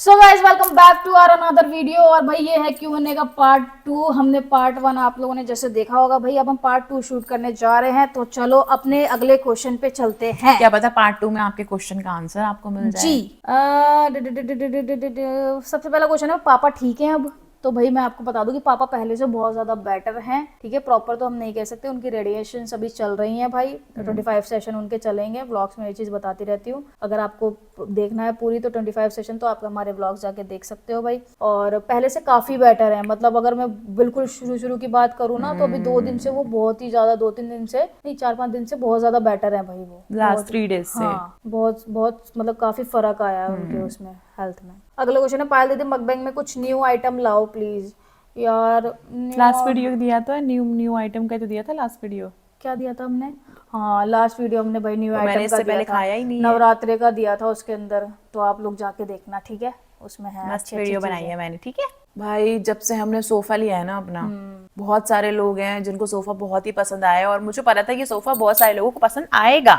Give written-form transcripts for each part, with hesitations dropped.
So guys welcome back to our another video. और भाई ये है Q&A का पार्ट 2। हमने पार्ट 1 आप लोगों ने जैसे देखा होगा भाई, अब हम पार्ट 2 शूट करने जा रहे हैं। तो चलो अपने अगले क्वेश्चन पे चलते हैं। क्या पता पार्ट 2 में आपके क्वेश्चन का आंसर आपको मिल जी जाए। सबसे पहला क्वेश्चन है, पापा ठीक हैं अब? तो भाई मैं आपको बता दूं कि पापा पहले से बहुत ज़्यादा बेटर हैं। ठीक है, प्रॉपर तो हम नहीं कह सकते, उनकी रेडिएशन अभी चल रही हैं भाई। 25 सेशन उनके चलेंगे। व्लॉग्स में ये चीज़ बताती रहती हूँ। अगर आपको देखना है पूरी तो 25 सेशन तो आप हमारे व्लॉग्स जाके देख सकते हो भाई। और पहले से काफ़ी बेटर है। मतलब अगर मैं बिल्कुल शुरू शुरू की बात करूँ ना, तो अभी 2 दिन से वो बहुत ही ज़्यादा, 2-3 दिन से नहीं, 4-5 दिन से बहुत ज़्यादा बेटर है भाई। वो लास्ट बहुत, 3 डेज से। हाँ बहुत बहुत मतलब काफ़ी फर्क आया है उनके उसमें हेल्थ में। अगला क्वेश्चन है, पायल दीदी मकबैंग में कुछ न्यू आइटम लाओ प्लीज। यार लास्ट वीडियो दिया तो है, न्यू आइटम का तो दिया था लास्ट वीडियो। क्या दिया था हमने? हाँ लास्ट वीडियो हमने भाई न्यू और मैंने आइटम का इससे दिया पहले था, खाया ही नहीं है। नवरात्रे का दिया था उसके अंदर। तो आप लोग जाके देखना, ठीक है, उसमें है मस्त अच्छी अच्छी वीडियो बनाई चीजें। है मैंने, ठीक है भाई। जब से हमने सोफा लिया है ना अपना, बहुत सारे लोग हैं जिनको सोफा बहुत ही पसंद आया, और मुझे पता था कि सोफा बहुत सारे लोगों को पसंद आएगा,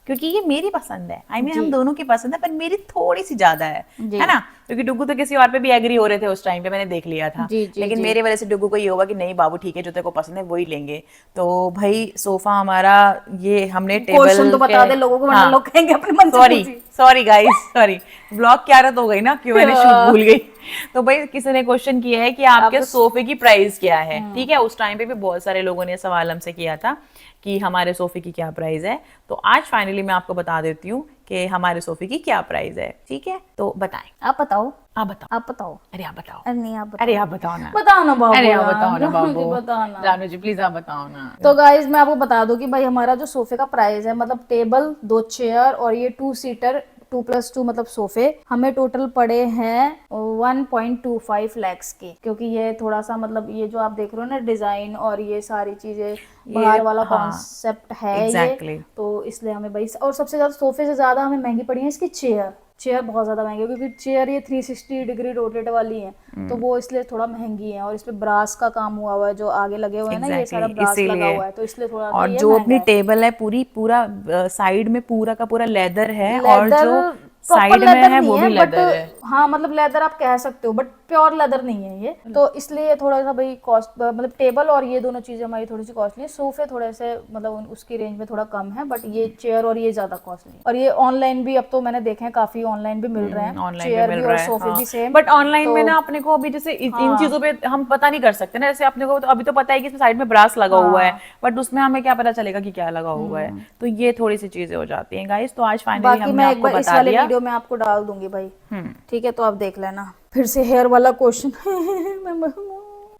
क्योंकि ये मेरी पसंद है। हम दोनों की पसंद है, पर मेरी थोड़ी सी ज्यादा है ना। क्योंकि डुगू तो किसी और पे भी एग्री हो रहे थे उस टाइम पे, मैंने देख लिया था। जी जी लेकिन जी। मेरे वजह से डुगू को ये होगा कि नहीं बाबू ठीक है, जो तेरे को पसंद है वही लेंगे। तो भाई सोफा हमारा, ये हमने क्वेश्चन टेबल तो के, बता दे लोगों को, वरना हाँ लोग कहेंगे अपने मन से सॉरी पूछी। सॉरी गाइस सॉरी, ब्लॉग की आदत हो गई ना, क्यों मैंने शूट भूल गई। तो भाई किसी ने क्वेश्चन किया है कि आपके आपको सोफे की प्राइस क्या है। ठीक है, उस टाइम पे भी बहुत सारे लोगों ने सवाल हमसे किया था कि हमारे सोफे की क्या प्राइस है। तो आज फाइनली मैं आपको बता देती हूँ कि हमारे सोफे की क्या प्राइस है। ठीक है, तो बताएं। आप बताओ, आप बताओ। आप बताओ। अरे आप बताओ। अरे नहीं आप बताओ। अरे आप बताओ ना। बताओ ना बाबू, अरे आप यार बताओ ना जानू जी बाबू। बताना। जानू जी प्लीज आप बताओ ना। तो गाइज मैं आपको बता दूं कि भाई हमारा जो सोफे का प्राइस है, मतलब टेबल, 2 चेयर और ये 2 सीटर, 2+2 मतलब सोफे, हमें टोटल पड़े हैं 1.25 लैक्स के। क्योंकि ये थोड़ा सा मतलब ये जो आप देख रहे हो ना डिजाइन और ये सारी चीजें ये बाहर वाला हाँ कॉन्सेप्ट है ये। एग्जैक्टली तो इसलिए हमें भाई, और सबसे ज्यादा सोफे से ज्यादा हमें महंगी पड़ी है इसकी चेयर। चेयर बहुत ज्यादा महंगी है, क्योंकि चेयर ये 360 डिग्री रोटेट वाली है। तो वो इसलिए थोड़ा महंगी है। और इसमें ब्रास का काम हुआ हुआ है, जो आगे लगे हुए हैं ना, ये सारा ब्रास लगा इसीलिए। हुआ है, तो इसलिए थोड़ा सा और ये जो महंगा अपनी है। टेबल है पूरा साइड में पूरा का पूरा लेदर है, और लेदर, जो प्रॉपर साइड में लेदर है नहीं वो है भी बट, लेदर है। हाँ मतलब लेदर आप कह सकते हो, बट प्योर लेदर नहीं है ये। तो इसलिए थोड़ा सा भाई कॉस्ट, मतलब टेबल और ये दोनों चीजें हमारी थोड़ी सी कॉस्टली है। सोफे थोड़े से मतलब उसकी रेंज में थोड़ा कम है, बट ये चेयर और ये ज्यादा कॉस्टली है। और ये ऑनलाइन भी अब तो मैंने देखे हैं, काफी ऑनलाइन भी मिल रहे हैं, ऑनलाइन पे चेयर मिल भी रहा और है, सोफे हाँ। भी सेम। बट ऑनलाइन तो में ना अपने को अभी जैसे इन चीजों हाँ पे हम पता नहीं कर सकते ना। जैसे अपने को तो अभी तो पता है कि इसमें साइड में ब्रास लगा हुआ है, हाँ। बट उसमें हमें क्या पता चलेगा कि क्या लगा हुआ है। तो ये थोड़ी सी चीजें हो जाती हैं गाइस। तो आज फाइनली बाकी हमने मैं एक आपको बार इस बता वाले दिया। वीडियो में आपको डाल दूंगी भाई। ठीक है, तो आप देख लेना। फिर से हेयर वाला क्वेश्चन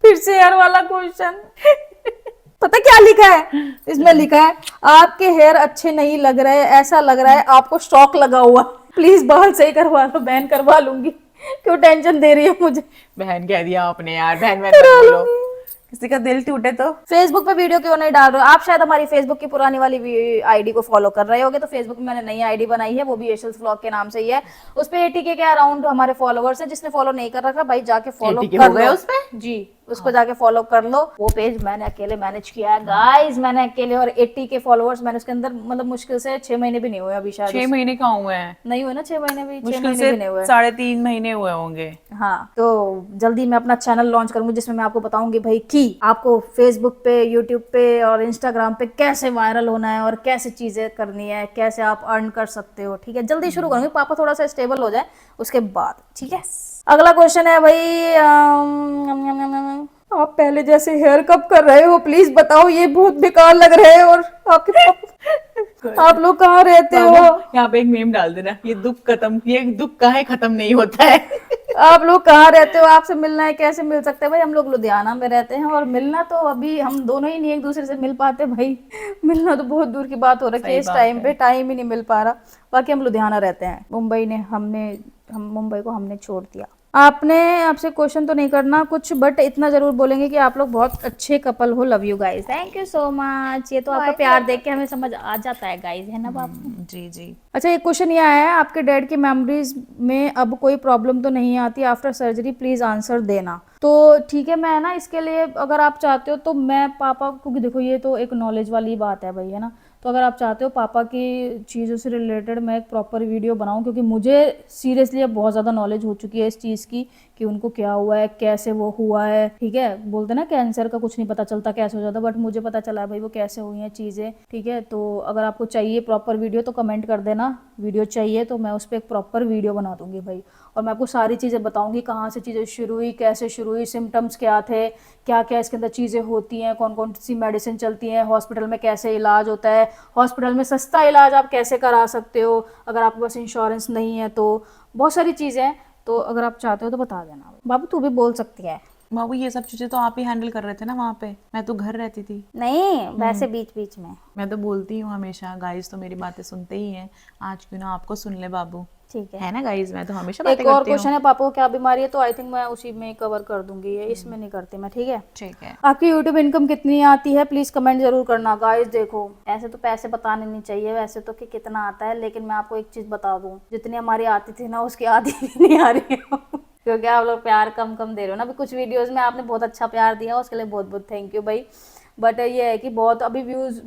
फिर से हेयर वाला क्वेश्चन पता क्या लिखा है इसमें? लिखा है, आपके हेयर अच्छे नहीं लग रहे, ऐसा लग रहा है आपको स्टॉक लगा हुआ। प्लीज बाल सही करवा लो, बैन करवा लूंगी। क्यों टेंशन दे रही है मुझे? बहन कह दिया आपने यार, बहन बहन मत करा बोलो, लूंगी। किसी का दिल टूटे तो। फेसबुक पे वीडियो क्यों नहीं डाल रहे हो आप? शायद हमारी फेसबुक की पुरानी वाली आईडी को फॉलो कर रहे होगे। तो फेसबुक में मैंने नई आईडी बनाई है, वो भी एशल्स व्लॉग के नाम से ही है। उस पे 80K के अराउंड हमारे फॉलोवर्स हैं। जिसने फॉलो नहीं कर रखा भाई जाके फॉलो 80K हो कर गए लो। उस पे। जी, उसको जाके फॉलो कर लो। वो पेज मैंने अकेले मैनेज किया है गाइस, मैंने अकेले। और 80K फॉलोवर्स मैंने उसके अंदर, मतलब मुश्किल से 6 महीने भी नहीं हुए अभी शायद। 6 महीने का हुए हैं। नहीं हुए ना 6 महीने भी, 6 मुश्किल महीने से भी नहीं हुए। 3.5 महीने हुए होंगे। हाँ, तो जल्दी मैं अपना चैनल लॉन्च करूंगी, जिसमें मैं आपको बताऊंगी भाई कि आपको फेसबुक पे, यूट्यूब पे और इंस्टाग्राम पे कैसे वायरल होना है और कैसे चीजें करनी है, कैसे आप अर्न कर सकते हो। ठीक है, जल्दी शुरू करूंगी, पापा थोड़ा सा स्टेबल हो जाए उसके बाद। ठीक है, अगला क्वेश्चन है भाई, आप पहले जैसे हेयर कब कर रहे हो प्लीज बताओ, ये बहुत बेकार लग रहे हैं। और आप लोग कहाँ रहते हो? बाबू यहाँ पे एक मीम डाल देना, ये दुख खत्म, ये दुख काहे खत्म नहीं होता है। आप लोग कहाँ रहते हो? आपसे मिलना है, कैसे मिल सकते हैं भाई? हम लोग लुधियाना में रहते हैं, और मिलना तो अभी हम दोनों ही नहीं एक दूसरे से मिल पाते भाई। मिलना तो बहुत दूर की बात हो रही है सही इस बात टाइम है। पे, टाइम ही नहीं मिल पा रहा। बाकी हम लुधियाना रहते हैं, हम मुंबई को हमने छोड़ दिया। आपने आपसे क्वेश्चन तो नहीं करना कुछ, बट इतना जरूर बोलेंगे कि आप लोग बहुत अच्छे कपल हो। Love you guys, thank you so much. ये तो आपका प्यार देख के हमें समझ आ जाता है गाइस, है ना बापू? जी जी। अच्छा, एक क्वेश्चन ये आया है, आपके डैड की मेमोरीज में अब कोई प्रॉब्लम तो नहीं आती आफ्टर सर्जरी? प्लीज आंसर देना। तो ठीक है, मैं ना इसके लिए अगर आप चाहते हो तो मैं पापा, क्योंकि देखो ये तो एक नॉलेज वाली बात है भाई, है ना। तो अगर आप चाहते हो पापा की चीज़ों से रिलेटेड मैं एक प्रॉपर वीडियो बनाऊं, क्योंकि मुझे सीरियसली अब बहुत ज़्यादा नॉलेज हो चुकी है इस चीज़ की कि उनको क्या हुआ है, कैसे वो हुआ है, ठीक है। बोलते ना कैंसर का कुछ नहीं पता चलता कैसे हो जाता, बट मुझे पता चला है भाई वो कैसे हुई हैं चीज़ें, ठीक है। तो अगर आपको चाहिए प्रॉपर वीडियो तो कमेंट कर देना, वीडियो चाहिए तो मैं उस पर एक प्रॉपर वीडियो बना दूंगी भाई, और मैं आपको सारी चीज़ें बताऊंगी कहाँ से चीज़ें शुरू हुई, कैसे शुरू हुई, सिम्टम्स क्या थे, क्या क्या इसके अंदर चीज़ें होती हैं, कौन कौन सी मेडिसिन चलती हैं, हॉस्पिटल में कैसे इलाज होता है, हॉस्पिटल में सस्ता इलाज आप कैसे करा सकते हो अगर आपके पास इंश्योरेंस नहीं है, तो बहुत सारी चीज़ें हैं। तो अगर आप चाहते हो तो बता देना। बाबू तू भी बोल सकती है। बाबू ये सब चीजें तो आप ही हैंडल कर रहे थे ना वहाँ पे, मैं तो घर रहती थी। नहीं वैसे बीच बीच में। मैं तो बोलती हूँ हमेशा, गाइस तो मेरी बातें सुनते ही हैं, आज क्यों ना आपको सुन ले बाबू, ठीक है ना गाइस, मैं तो हमेशा एक बातें और करती हूँ। क्वेश्चन है, पापा को क्या बीमारी है, तो आई थिंक मैं उसी में कवर कर दूंगी, ये इसमें नहीं करती मैं, ठीक है। ठीक है। आपकी यूट्यूब इनकम कितनी आती है, प्लीज कमेंट जरूर करना गाइस। देखो ऐसे तो पैसे बताने नहीं चाहिए वैसे तो कि कितना आता है, लेकिन मैं आपको एक चीज बता दूं, जितनी हमारी आती थी ना उसकी आधी भी नहीं आ रही है क्योंकि आप लोग प्यार कम कम दे रहे हो ना। अभी कुछ वीडियोस में आपने बहुत अच्छा प्यार दिया, उसके लिए बहुत बहुत थैंक यू भाई। बट ये है कि बहुत अभी व्यूज,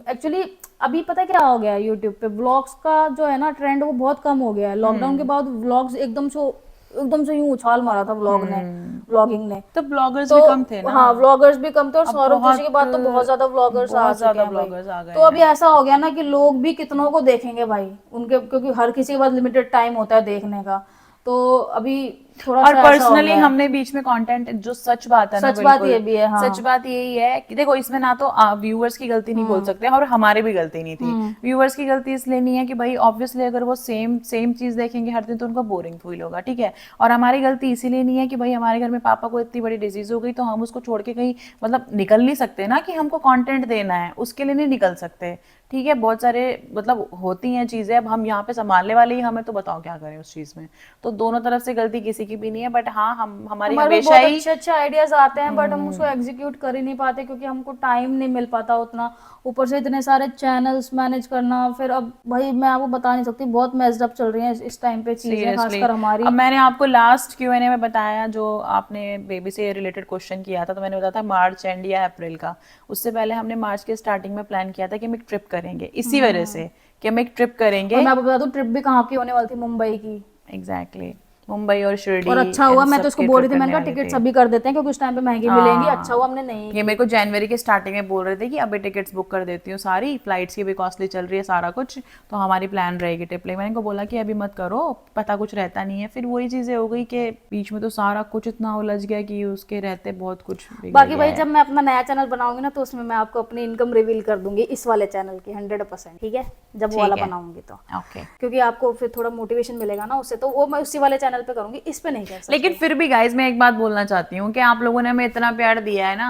एक्चुअली अभी पता है क्या हो गया है यूट्यूब पे, व्लॉग्स का जो है ना ट्रेंड वो बहुत कम हो गया है। लॉकडाउन के बाद व्लॉग्स एकदम से यूं उछाल मारा था व्लॉगिंग ने। तो ब्लॉगर्स तो भी कम थे ना। हाँ व्लॉगर्स भी कम थे, और अब सौरभ जोशी के बाद तो बहुत ज्यादा व्लॉगर्स आ बहुत चुके ज्यादा हैं भाई। ब्लॉगर्स आ गए तो अभी ऐसा हो गया ना कि लोग भी कितनों को देखेंगे भाई उनके, क्योंकि हर किसी के पास लिमिटेड टाइम होता है देखने का, तो अभी थोड़ा और सा ऐसा हो पर्सनली गया है। हमने बीच में कंटेंट, जो सच बात है ना, सच बात बिल्कुल ये भी है, हाँ। सच बात यही है कि देखो इसमें ना तो व्यूअर्स की गलती नहीं बोल सकते, और हमारी भी गलती नहीं थी। व्यूअर्स की गलती इसलिए नहीं है कि भाई ऑब्वियसली अगर वो सेम सेम चीज देखेंगे हर दिन तो उनको बोरिंग फील होगा, ठीक है। और हमारी गलती इसीलिए नहीं है कि भाई हमारे घर में पापा को इतनी बड़ी डिजीज हो गई तो हम उसको छोड़ के कहीं मतलब निकल नहीं सकते ना, कि हमको कंटेंट देना है उसके लिए नहीं निकल सकते, ठीक है। बहुत सारे मतलब होती हैं चीजें, अब हम यहाँ पे संभालने वाले ही हमें, तो बताओ क्या करें उस चीज में। तो दोनों तरफ से गलती किसी की भी नहीं है, बट हाँ हमारी हमारे पास हमेशा बहुत ही अच्छे अच्छे आइडियाज आते हैं बट हम उसको एग्जीक्यूट कर ही नहीं पाते क्योंकि हमको टाइम नहीं मिल पाता उतना, ऊपर से इतने सारे चैनल्स मैनेज करना। फिर अब भाई मैं आपको बता नहीं सकती, बहुत मेस्ड अप चल रही हैं इस टाइम पे चीजें, सीरियसली। खासकर हमारी। अब मैंने आपको लास्ट Q&A में बताया, जो आपने बेबी से रिलेटेड क्वेश्चन किया था, तो मैंने बताया था मार्च एंड या अप्रैल का। उससे पहले हमने मार्च के स्टार्टिंग में प्लान किया था कि हम एक ट्रिप करेंगे, इसी वजह से कि हम एक ट्रिप और करेंगे। मैं आपको बता दूं ट्रिप भी कहाँ की होने वाली थी, मुंबई की। एग्जैक्टली, मुंबई और शिरडी और अच्छा एंड हुआ, मैं तो सब उसको की बोल ट्रिप रही थी, मैंने करने कहा वाले टिकट्स थे। अभी कर देते हैं क्योंकि उस टाइम पे महंगी मिलेंगी। अच्छा हुआ हमने नहीं ये की। मेरे को जनवरी के स्टार्टिंग में बोल रहे थे कि अभी टिकट्स बुक कर देती हूँ, सारी फ्लाइट्स की भी कॉस्टली चल रही है सारा कुछ, तो हमारी प्लान रहेगी ट्रिप। लेकिन मैंने इनको बोला कि अभी मत करो, पता कुछ रहता नहीं है। फिर वही चीजें हो गई कि बीच में तो सारा कुछ इतना उलझ गया कि उसके रहते बहुत कुछ बिगड़ बाकी गया भाई है। जब मैं अपना नया चैनल बनाऊंगी ना तो उसमें मैं आपको अपनी इनकम रिवील कर दूंगी, इस वाले चैनल की 100%, ठीक है, जब वो वाला बनाऊंगी तो। ओके। क्योंकि आपको फिर थोड़ा मोटिवेशन मिलेगा ना उससे, तो वो मैं उसी वाले चैनल पे करूंगी, इस पे नहीं कर सकती। लेकिन फिर भी गाइज मैं एक बात बोलना चाहती हूँ कि आप लोगों ने हमें इतना प्यार दिया है ना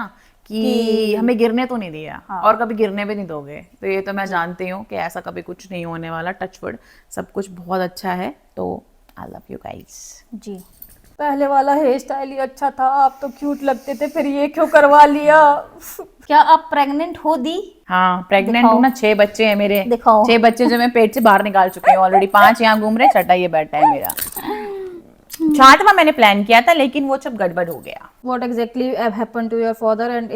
कि हमें गिरने तो नहीं दिया, और कभी गिरने भी नहीं दोगे, तो ये तो मैं जानती हूँ कि ऐसा कभी कुछ नहीं होने वाला। टचवुड, सब कुछ बहुत अच्छा है, तो आई लव यू गाइज। जी, पहले वाला हेयर स्टाइल ही अच्छा था, आप तो क्यूट लगते थे, फिर ये क्यों करवा लिया? क्या आप प्रेग्नेंट हो दी? हाँ प्रेग्नेंट दिखाओ। हूँ ना, 6 बच्चे हैं मेरे। दिखाओ। 6 बच्चे जो मैं पेट से बाहर निकाल चुकी हूँ ऑलरेडी, 5 यहाँ घूम रहे, छठा ये बैठा है मेरा। 6वां मैंने प्लान किया था लेकिन वो सब गड़बड़ हो गया। What exactly happened to your father and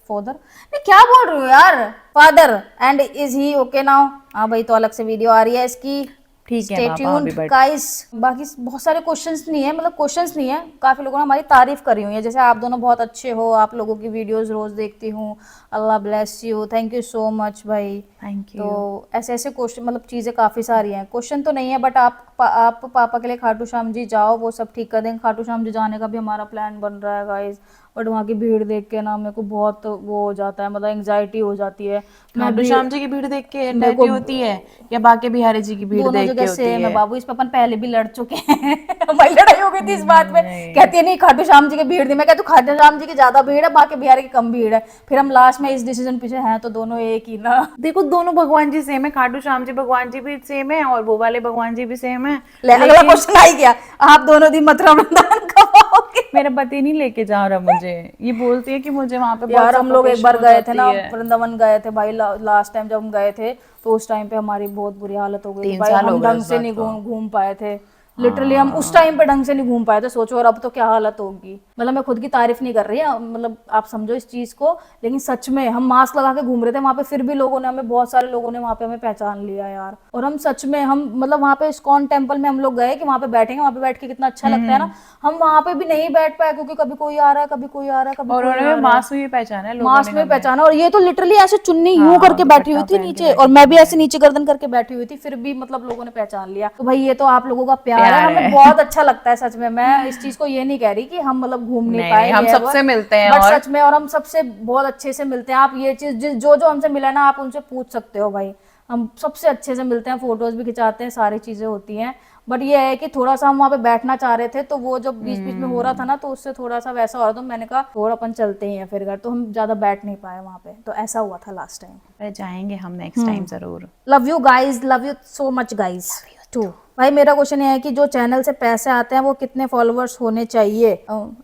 father? मैं क्या बोल रही हूँ यार, father and is he okay now? हाँ भाई, तो अलग से वीडियो आ रही है इसकी, ठीक है Stay पापा, tuned, अभी बैठ। guys। बाकी बहुत सारे क्वेश्चंस नहीं है, मतलब क्वेश्चंस नहीं है, काफी लोगों ने हमारी तारीफ करी हुई है, जैसे आप दोनों बहुत अच्छे हो, आप लोगों की वीडियोस रोज देखती हूँ, Allah bless you, thank you so much भाई। Thank you. तो ऐसे ऐसे क्वेश्चन, मतलब चीज़ें काफ़ी सारी हैं, क्वेश्चन तो नहीं है, बट आप पापा के लिए खाटू श्याम जी जाओ, वो सब ठीक कर देंगे। खाटू श्याम जी जाने का भी हमारा प्लान बन रहा है गाइज, बट वहाँ की भीड़ देख के ना मेरे को बहुत वो हो जाता है, मतलब एंग्जाइटी हो जाती है। मैं खाटू भी श्याम जी की भीड़ देख के मेरे एंजाइटी को होती है या बाकी बिहारी जी की भीड़ दोनों देख के जगह होती सेम है है? बाबू, इस पे अपन पहले भी लड़ चुके हैं हमारी लड़ाई हो गई थी इस बात पे। नहीं। कहती है नहीं खाटू श्याम जी की भीड़ नहीं, मैं कहती हूँ खाटू श्याम जी की ज्यादा भीड़ है, बाकी बिहारी की कम भीड़ है। फिर हम लास्ट में इस डिसीजन पीछे हैं तो दोनों एक ही ना। देखो दोनों भगवान जी सेम है, खाटू श्याम जी भगवान जी भी सेम है और वो वाले भगवान जी भी सेम है। अगला क्वेश्चन आ गया, आप दोनों दिन मथुरा वृंदावन कब आओगे? मेरा पति नहीं लेके जा रहा मुझे, ये बोलती है कि मुझे वहां पे बहुत यार हम लोग एक बार suffocation हो गए थे ना, जाती है। वृंदावन गए थे भाई, लास्ट टाइम जब हम गए थे तो उस टाइम पे हमारी बहुत बुरी हालत हो गई थी 3 भाई, साल हो हम गए ढंग उस से बात नहीं को। घूम पाए थे। लिटरली हम उस टाइम पे ढंग से नहीं घूम पाए थे, सोचो, और अब तो क्या हालत होगी। मतलब मैं खुद की तारीफ नहीं कर रही है, मतलब आप समझो इस चीज को, लेकिन सच में हम मास्क लगा के घूम रहे थे वहां पे, फिर भी लोगों ने हमें, बहुत सारे लोगों ने वहां पे हमें पहचान लिया यार। और हम सच में, हम मतलब वहां पे इस्कॉन टेम्पल में हम लोग गए कि वहां पे बैठेंगे, वहां पे बैठ के कितना अच्छा लगता है ना, हम वहां पे भी नहीं बैठ पाए क्योंकि कभी कोई आ रहा है, कभी कोई आ रहा है, कभी और कोई आ उन्होंने रहा है। मास्क में भी पहचाना है लोगों मास्क ने में हमें। पहचाना, और ये तो लिटरली ऐसे चुन्नी यूं हाँ, करके बैठी हुई दुपट्टा थी पहन के नीचे, बैठी और मैं थी भी मैं। ऐसे नीचे गर्दन करके बैठी हुई थी, फिर भी मतलब लोगों ने पहचान लिया। तो भाई ये तो आप लोगों का प्यार है, प्यार हमें है। बहुत अच्छा लगता है सच में। मैं इस चीज को ये नहीं कह रही कि हम मतलब घूम नहीं नहीं पाए, नहीं, हम ये है वो, सबसे मिलते हैं बट और सच में, और हम सबसे बहुत अच्छे से मिलते हैं। आप ये चीज जो जो हमसे मिला ना, आप उनसे पूछ सकते हो भाई, हम सबसे अच्छे से मिलते हैं, फोटोज भी खिंचाते हैं, सारी चीजें होती हैं। बट ये है कि थोड़ा सा हम वहाँ पे बैठना चाह रहे थे, तो वो जब बीच बीच में हो रहा था ना, तो उससे थोड़ा सा वैसा हो रहा था, तो मैंने कहा थोड़ा अपन चलते ही हैं फिर घर, तो हम ज्यादा बैठ नहीं पाए वहाँ पे, तो ऐसा हुआ था लास्ट टाइम। अरे जाएंगे हम नेक्स्ट टाइम जरूर। Love you guys, love you so much guys too. भाई मेरा क्वेश्चन ये है कि जो चैनल से पैसे आते हैं वो कितने फॉलोअर्स होने चाहिए?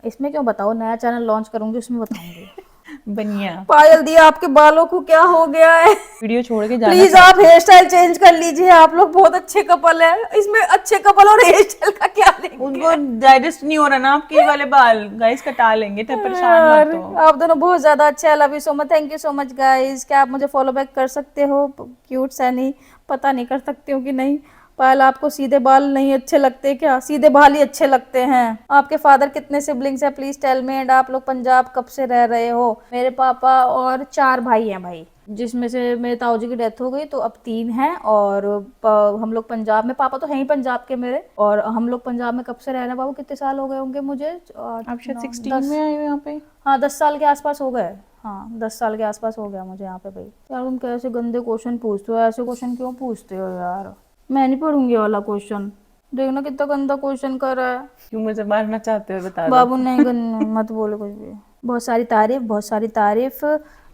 इसमें क्यों बताओ, नया चैनल लॉन्च करूंगी उसमें बताऊंगी। बनिया पायल दी, आपके बालों को क्या हो गया है? वीडियो छोड़ के जाना प्लीज आप हेयर स्टाइल चेंज कर लीजिए, आप लोग बहुत अच्छे कपल है, इसमें अच्छे कपल और हेयर स्टाइल का क्या लिंक? उनको डाइजेस्ट नहीं हो रहा ना आपके वाले बाल, गाइस कटा लेंगे, तो परेशान मत यार, हो। आप दोनों बहुत ज्यादा अच्छे हैं, love you so much, thank you so much guys. क्या आप मुझे फॉलो बैक कर सकते हो? क्यूट सैनी, पता नहीं कर सकती हूँ कि नहीं। पायल, आपको सीधे बाल नहीं अच्छे लगते क्या? सीधे बाल ही अच्छे लगते हैं। आपके फादर कितने सिबलिंग्स हैं, प्लीज टेल मी, एंड आप लोग पंजाब कब से रह रहे हो? मेरे पापा और 4 भाई हैं भाई, जिसमें से मेरे ताऊ जी की डेथ हो गई, तो अब 3 हैं, और हम लोग पंजाब में, पापा तो हैं ही पंजाब के मेरे, और हम लोग पंजाब में कब से रह रहे हैं बाबू, कितने साल हो गए होंगे मुझे? आप शायद 9, 16 10, में आए हो यहाँ पे। हाँ 10 साल के आसपास हो गए। हाँ 10 साल के आसपास हो गया मुझे यहाँ पे भाई। यार तुम कैसे गंदे क्वेश्चन पूछते हो, ऐसे क्वेश्चन क्यों पूछते हो यार? मैं नहीं पढ़ूंगी ये वाला क्वेश्चन, देखना कितना गंदा क्वेश्चन कर रहा है। क्यों मुझे मारना चाहते हो, बता दो। बाबू नहीं मत बोलो कुछ भी। बहुत सारी तारीफ, बहुत सारी तारीफ।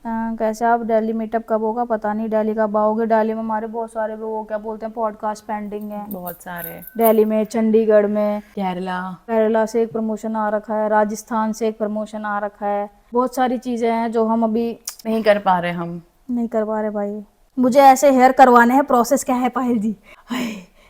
कैसे आप, दिल्ली मीटअप कब होगा? पता नहीं, दिल्ली कब आओगे? दिल्ली में हमारे बहुत सारे वो क्या बोलते हैं, पॉडकास्ट पेंडिंग है। बहुत सारे। दिल्ली में, चंडीगढ़ में, केरला। केरला से एक प्रमोशन आ रखा है, राजस्थान से एक प्रमोशन आ रखा है, बहुत सारी चीजें हैं जो हम अभी नहीं कर पा रहे हम। नहीं कर पा रहे भाई। मुझे ऐसे हेयर करवाने हैं, प्रोसेस क्या है पायल जी? हाय,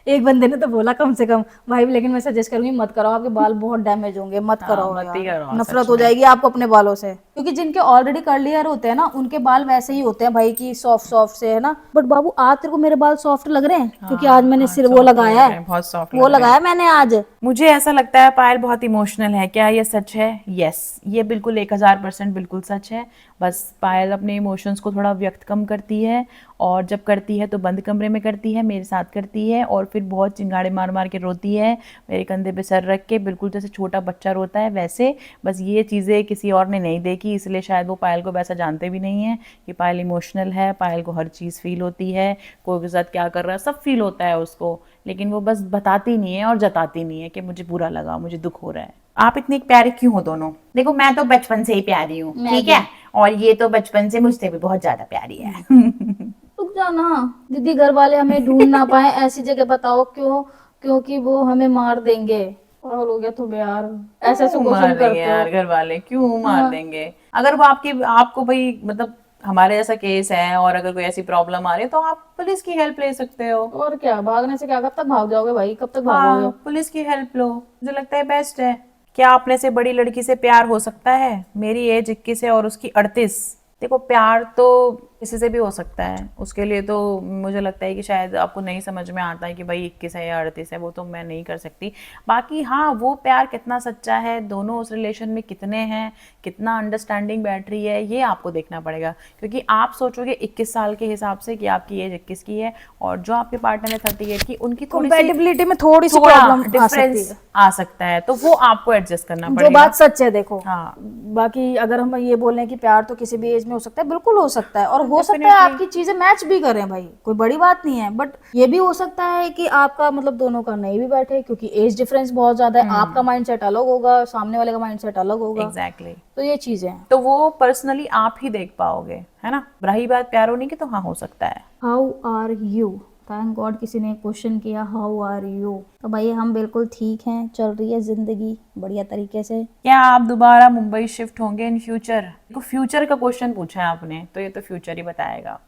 एक बंदे ने तो बोला कम से कम भाई, लेकिन मैं सजेस्ट करूंगी मत कराओ, आपके बाल बहुत डैमेज होंगे, मत हाँ, कराओ मत ही यार, करवाओ नफरत सच हो में। जाएगी आपको अपने बालों से, क्योंकि जिनके ऑलरेडी कर्ली हेयर होते हैं ना, उनके बाल वैसे ही होते हैं भाई, की सॉफ्ट सॉफ्ट से, है ना। बट बाबू आज तेरे को मेरे बाल सॉफ्ट लग रहे हैं, क्योंकि आज हाँ, मैंने आज सिर वो सॉफ्ट लग लगाया रहे है, हैं, बहुत सॉफ्ट वो लग रहे हैं। लगाया मैंने आज। मुझे ऐसा लगता है पायल बहुत इमोशनल है, क्या ये सच है? यस, ये बिल्कुल 1000% बिल्कुल सच है। बस पायल अपने इमोशंस को थोड़ा व्यक्त कम करती है, और जब करती है तो बंद कमरे में करती है, मेरे साथ करती है, और फिर बहुत चिंगाड़े मार मार के रोती है, मेरे कंधे पे सर रख के, बिल्कुल जैसे छोटा बच्चा रोता है वैसे। बस ये चीज़ें किसी और ने नहीं देखी, इसलिए शायद वो पायल को वैसा जानते भी नहीं है कि पायल इमोशनल है, पायल को हर चीज़ फील होती है, कोई के साथ क्या कर रहा है सब फील होता है उसको, लेकिन वो बस बताती नहीं है और जताती नहीं है कि मुझे बुरा लगा, मुझे दुख हो रहा है। आप इतने प्यारे क्यों हो दोनों? देखो मैं तो बचपन से ही प्यारी हूँ, ठीक है, और ये तो बचपन से मुझसे भी बहुत ज्यादा प्यारी है। रुक जाना दीदी, घर वाले हमें ढूंढ ना पाए ऐसी जगह बताओ, क्यों? क्योंकि वो हमें मार देंगे। और हो गया तुम यार, ऐसे ऐसे क्यों मार क्वेश्चन देंगे करते हो। यार, घर वाले क्यों मार हाँ। देंगे? अगर वो आपको भाई मतलब हमारे जैसा केस है, और अगर कोई ऐसी प्रॉब्लम आ रही है तो आप पुलिस की हेल्प ले सकते हो। और क्या, भागने से क्या, कब तक भाग जाओगे भाई, कब तक हाँ, भागोगे? पुलिस की हेल्प लो, मुझे लगता है बेस्ट है। क्या अपने से बड़ी लड़की से प्यार हो सकता है? मेरी एज 21 है और उसकी 38। देखो प्यार तो किसी से भी हो सकता है, उसके लिए तो मुझे लगता है कि शायद आपको नहीं समझ में आता है कि भाई 21 है या 38 है, वो तो मैं नहीं कर सकती। बाकी हाँ, वो प्यार कितना सच्चा है, दोनों उस रिलेशन में कितने हैं, कितना अंडरस्टैंडिंग बैठ रही है, ये आपको देखना पड़ेगा। क्योंकि आप सोचोगे 21 साल के हिसाब से कि आपकी एज 21 की है, और जो आपके पार्टनर है 38 की, उनकी थोड़ी सी कंपैटिबिलिटी में थोड़ी सी थोड़ा प्रॉब्लम आ सकती डिफरेंस है, आ सकता है, तो वो आपको एडजस्ट करना जो पड़ेगा। बात सच है। देखो हाँ, बाकी अगर हम ये बोल रहे हैं कि प्यार तो किसी भी एज में हो सकता है, बिल्कुल हो सकता है, और हो सकता है आपकी चीजें मैच भी करें भाई, कोई बड़ी बात नहीं है। बट ये भी हो सकता है कि आपका मतलब दोनों का नहीं भी बैठे, क्योंकि एज डिफरेंस बहुत ज्यादा है, आपका माइंडसेट अलग होगा, सामने वाले का माइंडसेट अलग होगा। एग्जैक्टली। तो ये चीजें हैं। तो वो पर्सनली आप ही देख पाओगे, है ना। रही बात प्यार होने की, तो हाँ हो सकता है। How are you? Thank God किसी ने क्वेश्चन किया, हाउ आर यू। तो भाई हम बिल्कुल ठीक हैं, चल रही है जिंदगी बढ़िया तरीके से। क्या आप दोबारा मुंबई शिफ्ट होंगे इन फ्यूचर? देखो फ्यूचर का क्वेश्चन पूछा है आपने, तो ये तो फ्यूचर ही बताएगा,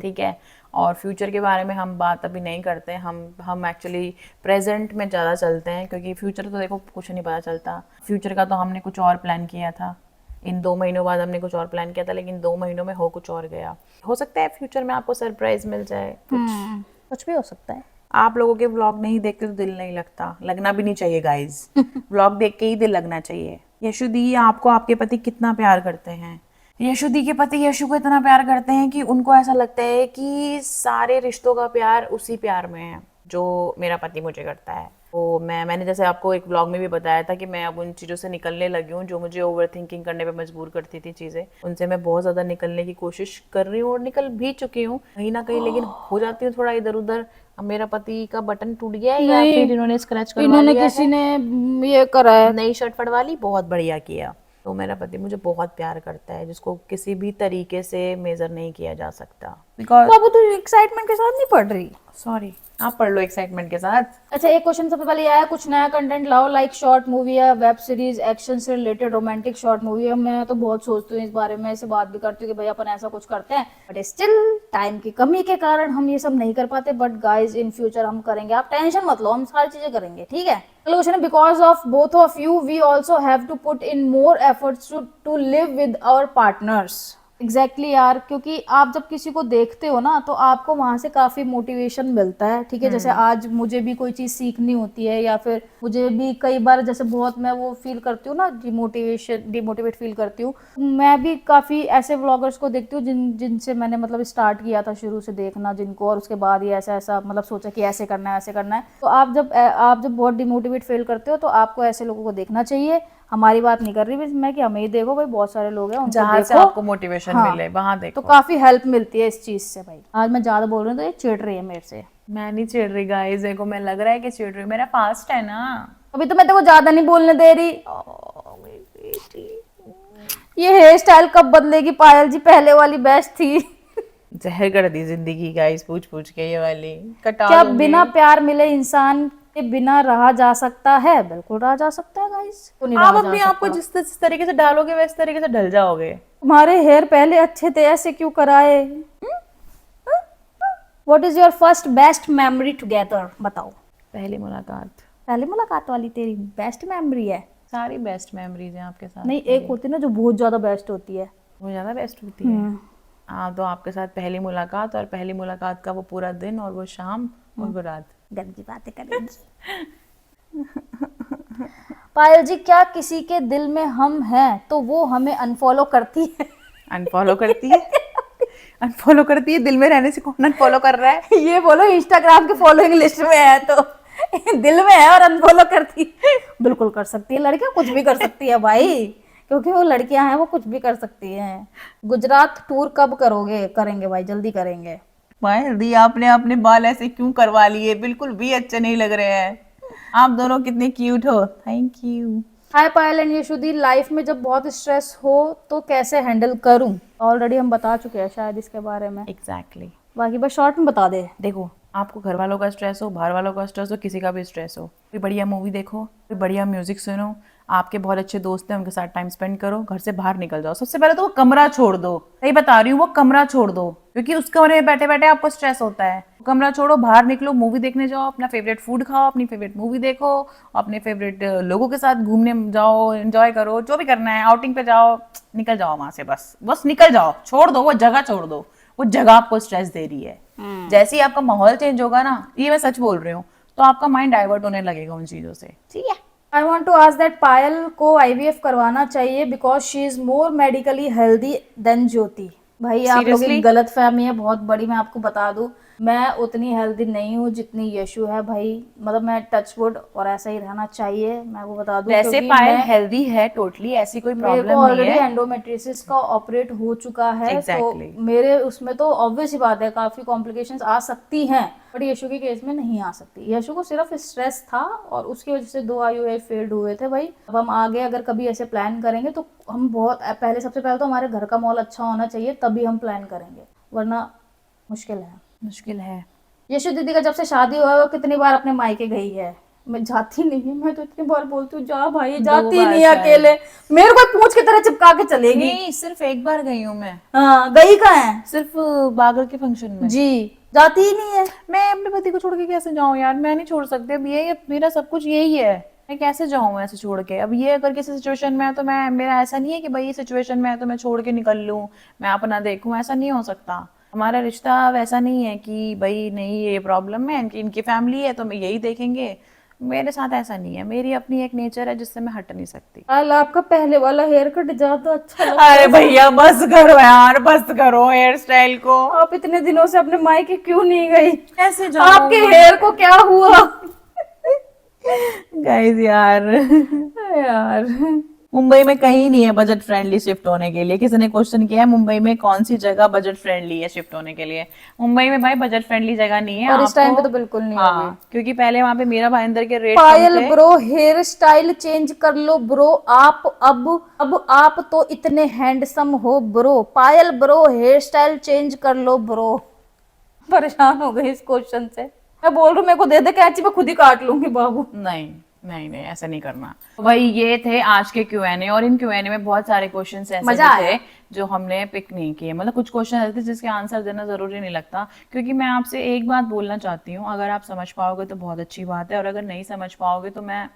ठीक है। और फ्यूचर के बारे में हम बात अभी नहीं करते हैं। हम एक्चुअली प्रेजेंट में ज़्यादा चलते हैं, क्योंकि फ्यूचर तो देखो कुछ नहीं पता चलता। फ्यूचर का तो हमने कुछ और प्लान किया था, इन 2 महीनों बाद हमने कुछ और प्लान किया था, लेकिन 2 महीनों में हो कुछ और गया। हो सकता है फ्यूचर में आपको सरप्राइज मिल जाए, कुछ भी हो सकता है। आप लोगों के व्लॉग नहीं देखते तो दिल नहीं लगता, लगना भी नहीं चाहिए गाइज। व्लॉग देख के ही दिल लगना चाहिए। यशु दी, आपको आपके पति कितना प्यार करते हैं? यशु दी के पति यशु को इतना प्यार करते हैं कि उनको ऐसा लगता है कि सारे रिश्तों का प्यार उसी प्यार में है जो मेरा पति मुझे करता है। तो मैंने जैसे आपको एक व्लॉग में भी बताया था कि मैं अब उन चीज़ों से निकलने लगी हूँ जो मुझे ओवर थिंकिंग करने पे मजबूर करती थी चीज़ें, उनसे मैं बहुत ज़्यादा निकलने की कोशिश कर रही हूँ और निकल भी चुकी हूँ कहीं ना कहीं, लेकिन हो जाती हूँ थोड़ा इधर उधर। अब मेरा पति का बटन टूट गया है या फिर इन्होंने स्क्रैच करवा इन्होंने लिया किसी है, ने ये करा है, नई शर्ट पड़वा ली, बहुत बढ़िया किया। तो मेरा पति मुझे बहुत प्यार करता है, जिसको किसी भी तरीके से मेजर नहीं किया जा सकता। बिकॉज बाबू तू एक्साइटमेंट के साथ नहीं पढ़ रही? सॉरी, आप पढ़ लो एक्साइटमेंट के साथ। अच्छा, एक क्वेश्चन सबसे पहले ये आया, कुछ नया कंटेंट लाओ, लाइक शॉर्ट मूवी या वेब सीरीज, एक्शन से रिलेटेड, रोमांटिक शॉर्ट मूवी। मैं तो बहुत सोचती हूँ इस बारे में, ऐसे बात भी करती हूँ कि भाई अपन ऐसा कुछ करते हैं, बट स्टिल टाइम की कमी के कारण हम ये सब नहीं कर पाते। बट गाइज इन फ्यूचर हम करेंगे, आप टेंशन मत लो, हम सारी चीजें करेंगे, ठीक है। अगला क्वेश्चन है, because of both of you we also have to put in more efforts to live with our partners. Exactly यार, क्योंकि आप जब किसी को देखते हो ना तो आपको वहां से काफी मोटिवेशन मिलता है, ठीक है। जैसे आज मुझे भी कोई चीज सीखनी होती है या फिर मुझे भी कई बार जैसे बहुत मैं वो फील करती हूँ ना, डिमोटिवेट फील करती हूँ। मैं भी काफी ऐसे व्लॉगर्स को देखती हूँ जिनसे मैंने मतलब स्टार्ट किया था शुरू से देखना जिनको, और उसके बाद ये ऐसा ऐसा मतलब सोचा कि ऐसे करना है ऐसे करना है। तो आप जब बहुत डिमोटिवेट फील करते हो तो आपको ऐसे लोगों को देखना चाहिए। हमारी बात नहीं कर रही मैं कि हमें ही देखो भाई, बहुत सारे लोग हैं उनको जहाँ से देखो, आपको मोटिवेशन मिले वहां देखो। तो काफी हेल्प मिलती है इस चीज से भाई। आज मैं ज्यादा बोल रही हूँ तो ये चिढ़ रही है मेरे से। मैं नहीं चिढ़ रही गाइस, देखो मैं लग रहा है कि चिढ़ रही हूँ, मेरा पास्ट है ना। अभी तो मैं तेको ज्यादा नहीं बोलने दे रही। ये हेयर स्टाइल कब बदलेगी पायल जी? पहले वाली बेस्ट थी। जहर कर दी जिंदगी गाइस, पूछ पूछ के ये वाली कटा क्या दूंगी। बिना प्यार मिले इंसान के बिना रहा जा सकता है? बिल्कुल रहा जा सकता है गाइस, तो नहीं आप रहा जा अपने आप को सकता। जिस तरीके से डालोगे वैसे तरीके से ढल जाओगे। तुम्हारे हेयर पहले अच्छे थे, ऐसे क्यों कराए? What is your first best memory together? बताओ। पहली मुलाकात, पहली मुलाकात वाली तेरी बेस्ट मेमोरी है? सारी बेस्ट मेमोरीज हैं आपके साथ। नहीं, एक होती है ना जो बहुत ज्यादा बेस्ट होती है। वो ज्यादा बेस्ट होती है। हाँ, तो आपके साथ पहली मुलाकात, और पहली मुलाकात का वो पूरा दिन और वो शाम और वो रात। गंदी बातें करेंगी। पायल जी, क्या किसी के दिल में हम हैं तो वो हमें अनफॉलो करती है? अनफॉलो करती है? अनफॉलो करती है? दिल में रहने से कौन अनफॉलो कर रहा है? ये बोलो इंस्टाग्राम के फॉलोइंग लिस्ट में है तो दिल में है और अनफॉलो करती है। बिल्कुल कर सकती है, लड़कियां कुछ भी कर सकती है भाई, क्योंकि वो लड़कियां हैं, वो कुछ भी कर सकती हैं। गुजरात टूर कब करोगे? करेंगे भाई, जल्दी करेंगे। पायल दी, आपने अपने बाल ऐसे क्यों करवा लिए? बिल्कुल भी अच्छे नहीं लग रहे हैं। आप दोनों कितने क्यूट हो। Thank you. Hi Payal and Yashudi, life में जब बहुत स्ट्रेस हो तो कैसे हैंडल करूं? ऑलरेडी हम बता चुके हैं शायद इसके बारे में। एग्जैक्टली। बाकी बस शॉर्ट में बता दे। देखो, आपको घर वालों का स्ट्रेस हो, बाहर वालों का स्ट्रेस हो, किसी का भी स्ट्रेस हो, कोई बढ़िया मूवी देखो, कोई बढ़िया म्यूजिक सुनो, आपके बहुत अच्छे दोस्त हैं उनके साथ टाइम स्पेंड करो, घर से बाहर निकल जाओ। सबसे पहले तो वो कमरा छोड़ दो, सही बता रही हूँ, वो कमरा छोड़ दो, क्योंकि उस कमरे में बैठे बैठे आपको स्ट्रेस होता है। कमरा छोड़ो, बाहर निकलो, मूवी देखने जाओ, अपना फेवरेट फूड खाओ, अपनी फेवरेट मूवी देखो, अपने फेवरेट लोगों के साथ घूमने जाओ, एंजॉय करो, जो भी करना है, आउटिंग पे जाओ, निकल जाओ वहां से, बस निकल जाओ, छोड़ दो वो जगह, छोड़ दो वो जगह आपको स्ट्रेस दे रही है। जैसे ही आपका माहौल चेंज होगा ना, ये मैं सच बोल रही हूँ, तो आपका माइंड डाइवर्ट होने लगेगा उन चीजों से, ठीक है। I want to ask that Payal को IVF करवाना चाहिए because she is more medically healthy than Jyoti. भाई आप लोगों की गलत फहमी है बहुत बड़ी, मैं आपको बता दूं, मैं उतनी हेल्दी नहीं हूँ जितनी यशु है भाई। मतलब मैं टच वुड और ऐसा ही रहना चाहिए, मैं वो बता दूं। वैसे पायल हेल्दी है टोटली, ऐसी कोई प्रॉब्लम नहीं है। ऑलरेडी एंडोमेट्रियोसिस का ऑपरेट हो चुका है। Exactly. तो मेरे उसमें तो ऑब्वियस ही बात है काफी कॉम्प्लिकेशंस आ सकती हैं, बट यशु के केस में नहीं आ सकती। यशु को सिर्फ स्ट्रेस था और उसकी वजह से 2 IVF फेल्ड हुए थे भाई। अब हम आगे अगर कभी ऐसे प्लान करेंगे तो हम बहुत पहले, सबसे पहले तो हमारे घर का माहौल अच्छा होना चाहिए, तभी हम प्लान करेंगे, वरना मुश्किल है। यशु दीदी का जब से शादी हुआ है वो कितनी बार अपने मायके गई है? मैं जाती नहीं हूँ, मैं तो इतनी बार बोलती हूँ जा भाई, जाती नहीं अकेले, मेरे को पूंछ की तरह चिपका के चलेगी। नहीं, सिर्फ एक बार गई हूँ मैं। हाँ, गई कहाँ है? सिर्फ बागल के फंक्शन में जी, जाती ही नहीं है। मैं अपने पति को छोड़ के कैसे जाऊं यार, मैं नहीं छोड़ सकती। अब ये मेरा सब कुछ यही है, मैं कैसे जाऊं ऐसे छोड़ के। अब ये अगर किसी सिचुएशन में है तो मैं, मेरा ऐसा नहीं है कि भाई ये सिचुएशन में है तो मैं छोड़ के निकल लूं, मैं अपना देखूं, ऐसा नहीं हो सकता। हमारा रिश्ता वैसा नहीं है कि भाई नहीं ये प्रॉब्लम है, इनकी इनकी फैमिली है तो मैं यही देखेंगे। मेरे साथ ऐसा नहीं है, मेरी अपनी एक नेचर है जिससे मैं हट नहीं सकती। कल आपका पहले वाला हेयर कट ज्यादा अच्छा लगता अरे है। भैया बस करो यार, बस करो हेयर स्टाइल को। आप इतने दिनों से अपने मायके क्यों नहीं गई? कैसे जाऊं आपके हेयर को क्या हुआ? गाइस यार? यार मुंबई में कहीं नहीं है बजट फ्रेंडली शिफ्ट होने के लिए। किसी ने क्वेश्चन किया है मुंबई में कौन सी जगह बजट फ्रेंडली है शिफ्ट होने के लिए। मुंबई में भाई बजट फ्रेंडली जगह नहीं है और इस टाइम पे आपको। तो बिल्कुल नहीं हाँ होगी। क्योंकि पहले वहां पे मीरा भाईंदर के रेट कम पायल थे। ब्रो हेयर स्टाइल चेंज कर लो ब्रो, आप अब आप तो इतने हैंडसम हो ब्रो। पायल ब्रो हेयर स्टाइल चेंज कर लो ब्रो। परेशान हो गई इस क्वेश्चन से। मैं बोल रही हूँ मेरे को दे दे कैंची, मैं खुद ही काट लूंगी बाबू। नहीं नहीं नहीं, ऐसा नहीं करना। तो भाई ये थे आज के Q&A, और इन Q&A में बहुत सारे क्वेश्चंस ऐसे मजा भी आया। थे जो हमने पिक नहीं किए। मतलब कुछ क्वेश्चन ऐसे थे जिसके आंसर देना जरूरी नहीं लगता। क्योंकि मैं आपसे एक बात बोलना चाहती हूँ, अगर आप समझ पाओगे तो बहुत अच्छी बात है, और अगर नहीं समझ पाओगे तो मैं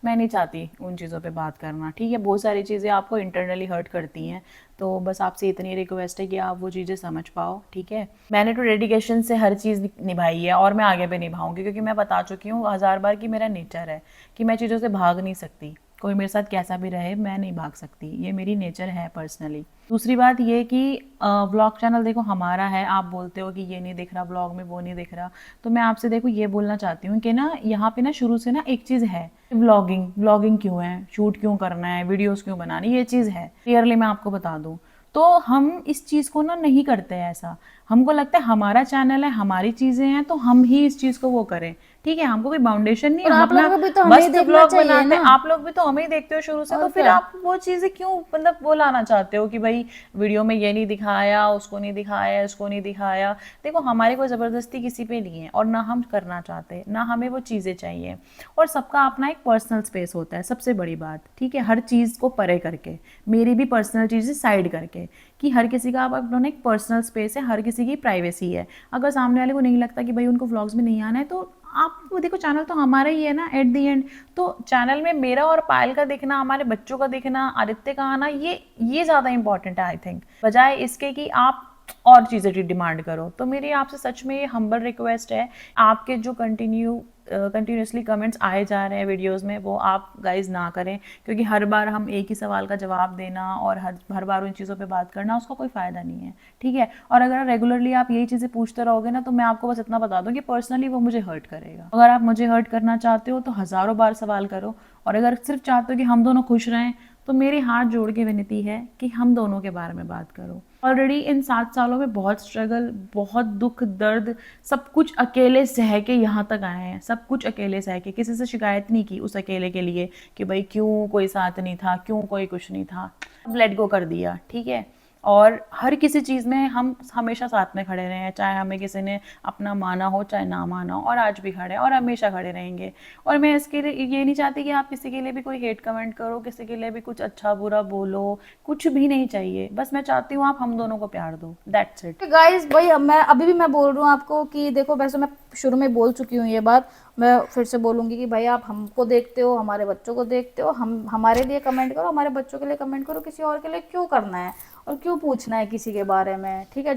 नहीं चाहती उन चीज़ों पे बात करना, ठीक है। बहुत सारी चीज़ें आपको इंटरनली हर्ट करती हैं, तो बस आपसे इतनी रिक्वेस्ट है कि आप वो चीज़ें समझ पाओ, ठीक है। मैंने तो डेडिकेशन से हर चीज़ निभाई है और मैं आगे भी निभाऊंगी, क्योंकि मैं बता चुकी हूँ 1000 बार कि मेरा नेचर है कि मैं चीज़ों से भाग नहीं सकती। कोई मेरे साथ कैसा भी रहे मैं नहीं भाग सकती, ये मेरी नेचर है पर्सनली। दूसरी बात ये कि व्लॉग चैनल देखो हमारा है, आप बोलते हो कि ये नहीं दिख रहा व्लॉग में, वो नहीं दिख रहा, तो मैं आपसे देखो ये बोलना चाहती हूँ कि ना यहाँ पे ना शुरू से ना एक चीज़ है, व्लॉगिंग क्यों है, शूट क्यों करना है, वीडियोस क्यों बनानी, ये चीज़ है। क्लियरली मैं आपको बता दूँ तो हम इस चीज़ को ना नहीं करते हैं ऐसा। हमको लगता है हमारा चैनल है, हमारी चीज़ें हैं, तो हम ही इस चीज़ को वो करें, ठीक है। हमको कोई बाउंडेशन नहीं है, और हम आप अपना लोगों को भी तो हमें ही मस्त देखना ब्लॉग चाहिए बनाते हैं। ना। आप लोग भी तो हमें ही देखते हो शुरू से, और तो फिर क्या? आप वो चीज़ें क्यों मतलब वो लाना चाहते हो कि भाई वीडियो में ये नहीं दिखाया, उसको नहीं दिखाया, इसको नहीं दिखाया। देखो हमारी कोई ज़बरदस्ती किसी पे नहीं है, और ना हम करना चाहते, ना हमें वो चीज़ें चाहिए। और सबका अपना एक पर्सनल स्पेस होता है, सबसे बड़ी बात, ठीक है। हर चीज़ को परे करके, मेरी भी पर्सनल चीज़ें साइड करके, कि हर किसी का अपना एक पर्सनल स्पेस है, हर किसी की प्राइवेसी है। अगर सामने वाले को नहीं लगता कि भाई उनको व्लॉग्स में नहीं आना है, तो आप देखो चैनल तो हमारा ही है ना एट दी एंड। तो चैनल में मेरा और पायल का दिखना, हमारे बच्चों का दिखना, आदित्य का आना, ये ज़्यादा इंपॉर्टेंट है आई थिंक, बजाय इसके कि आप और चीज़ें डिमांड करो। तो मेरी आपसे सच में ये हम्बल रिक्वेस्ट है, आपके जो कंटिन्यूसली कमेंट्स आए जा रहे हैं वीडियोस में, वो आप गाइज ना करें, क्योंकि हर बार हम एक ही सवाल का जवाब देना और हर बार उन चीज़ों पे बात करना, उसका कोई फ़ायदा नहीं है, ठीक है। और अगर रेगुलरली आप यही चीज़ें पूछते रहोगे ना, तो मैं आपको बस इतना बता दूं कि पर्सनली वो मुझे हर्ट करेगा। अगर आप मुझे हर्ट करना चाहते हो तो हज़ारों बार सवाल करो, और अगर सिर्फ चाहते हो कि हम दोनों खुश रहें, तो मेरी हाथ जोड़ के विनती है कि हम दोनों के बारे में बात करो। ऑलरेडी इन 7 सालों में बहुत स्ट्रगल, बहुत दुख दर्द, सब कुछ अकेले सह के यहाँ तक आए हैं, सब कुछ अकेले सह के। किसी से शिकायत नहीं की उस अकेले के लिए कि भाई क्यों कोई साथ नहीं था, क्यों कोई कुछ नहीं था, अब लेट गो कर दिया, ठीक है। और हर किसी चीज़ में हम हमेशा साथ में खड़े रहे हैं, चाहे हमें किसी ने अपना माना हो चाहे ना माना हो, और आज भी खड़े हैं और हमेशा खड़े रहेंगे। और मैं इसके लिए ये नहीं चाहती कि आप किसी के लिए भी कोई हेट कमेंट करो, किसी के लिए भी कुछ अच्छा बुरा बोलो, कुछ भी नहीं चाहिए। बस मैं चाहती हूँ आप हम दोनों को प्यार दो, दैट्स इट। गाइस भाई मैं अभी भी मैं बोल रही हूँ आपको कि देखो, वैसे मैं शुरू में बोल चुकी हूँ ये बात, मैं फिर से बोलूँगी कि भाई आप हमको देखते हो, हमारे बच्चों को देखते हो, हम हमारे लिए कमेंट करो, हमारे बच्चों के लिए कमेंट करो, किसी और के लिए क्यों करना है और क्यों पूछना है किसी के बारे में, ठीक है।